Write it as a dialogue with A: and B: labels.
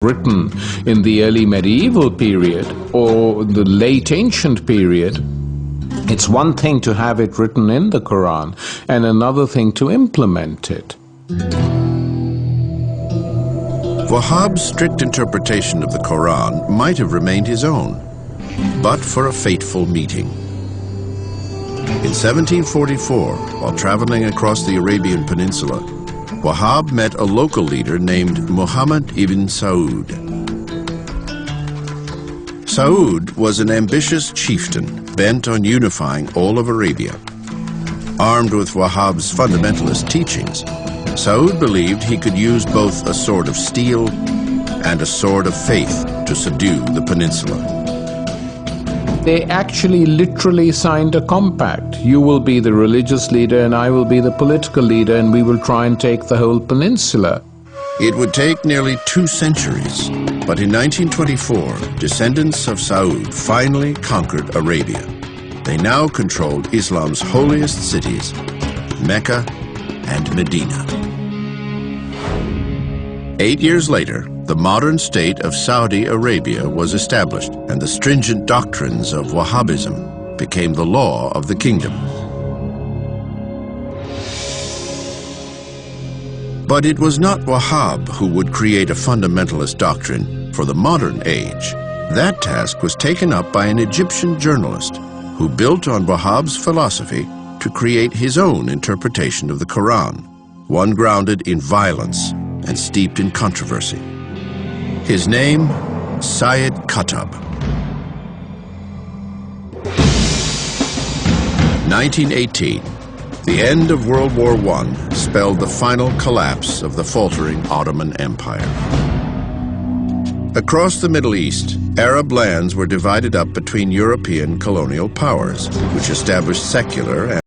A: written in the early medieval period or the late ancient period, it's one thing to have it written in the Quran and another thing to implement it.
B: Wahhab's strict interpretation of the Quran might have remained his own, but for a fateful meeting. In 1744, while traveling across the Arabian Peninsula, Wahhab met a local leader named Muhammad ibn Saud. Saud was an ambitious chieftain bent on unifying all of Arabia. Armed with Wahhab's fundamentalist teachings, Saud believed he could use both a sword of steel and a sword of faith to subdue the peninsula.
A: They actually literally signed a compact. You will be the religious leader and I will be the political leader, and we will try and take the whole peninsula.
B: It would take nearly 2 centuries, but in 1924, descendants of Saud finally conquered Arabia. They now controlled Islam's holiest cities, Mecca and Medina. 8 years later, the modern state of Saudi Arabia was established, and the stringent doctrines of Wahhabism became the law of the kingdom. But it was not Wahhab who would create a fundamentalist doctrine for the modern age. That task was taken up by an Egyptian journalist who built on Wahhab's philosophy to create his own interpretation of the Quran, one grounded in violence and steeped in controversy. His name, Syed Qutb. 1918, the end of World War I spelled the final collapse of the faltering Ottoman Empire. Across the Middle East, Arab lands were divided up between European colonial powers, which established secular and